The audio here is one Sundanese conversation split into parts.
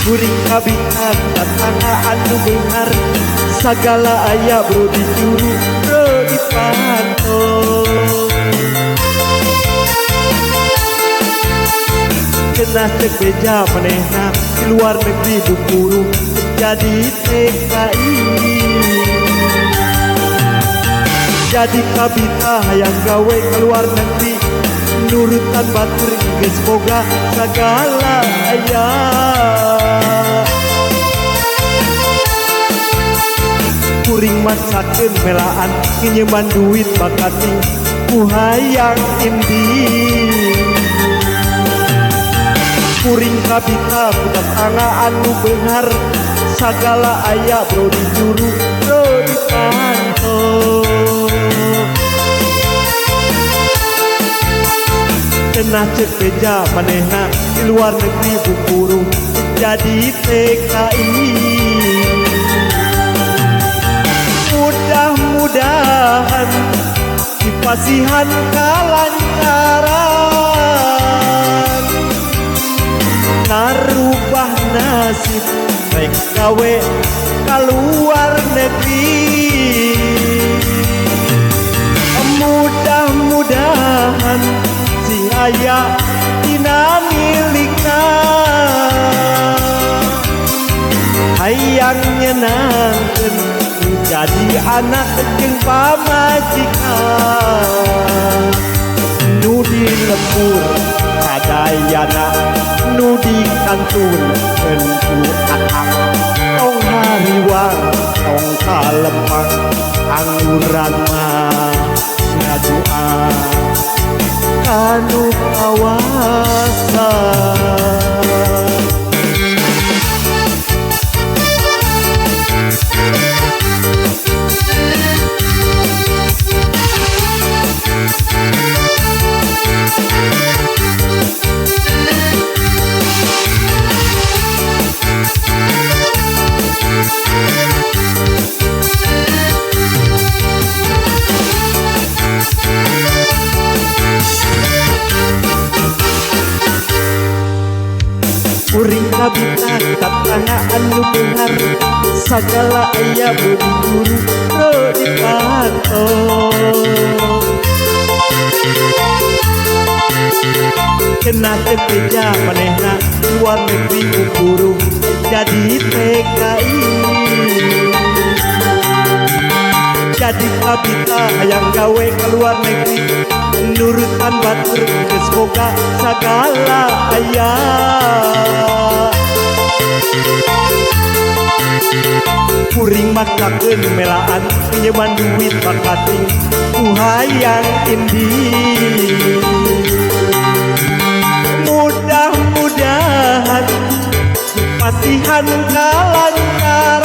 Kuring kabitan tatangga anu beunghar sagala aya bro dijuru bro dipantau cenah cek beja manehna di luar negeri bukuru jadi TKI jadi kabita hayang gawe keluar negeri nurutan batur geus boga sagala aya kuring masakeun melaan nginyeman duit bakating ku hayang indi kuring kabita budak anga anu beunghar sagala aya bro dijuru bro dipantau cenah cek beja manehna di luar negeri bukuru jadi TKI mudah-mudahan dipasihan kalancaran narubah nasib rek gawe kaluar negeri mudah-mudahan sing aya dina milikna hayang nyenangkeun jadi anak jeung pamajikan nu di lembur kadayana nu di kantunkeun ku akang tong hariwang tong kalempang angguran mah ngadua kanu kawasan kuring kabita tatangga anu beunghar sagala aya buru bro dipantau cenah teu beja manehna luar negeri bukuru jadi TKI jadi kabita hayang gawe keluar negeri nurutan batur geus boga sagala aya kuring maksakeun melaan pinjeman duit bakating ku hayang indi mudah-mudahan pasihan kalancaran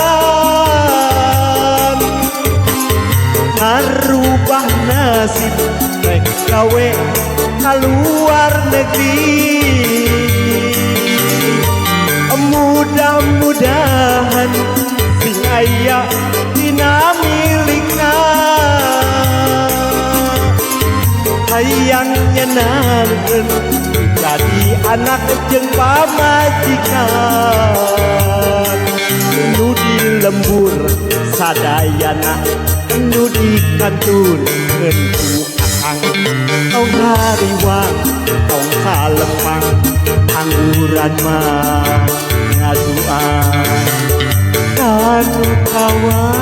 ngarubah nasib rek gawe kaluar negeri mudah-mudahan sing aya dina milikna hayang nyenangkeun jadi anak jeung pamajikan nu di lembur sadayana nu di kantunkeun ku akang tong hariwang tong kalempang angguran mah ngaduan kanu kawan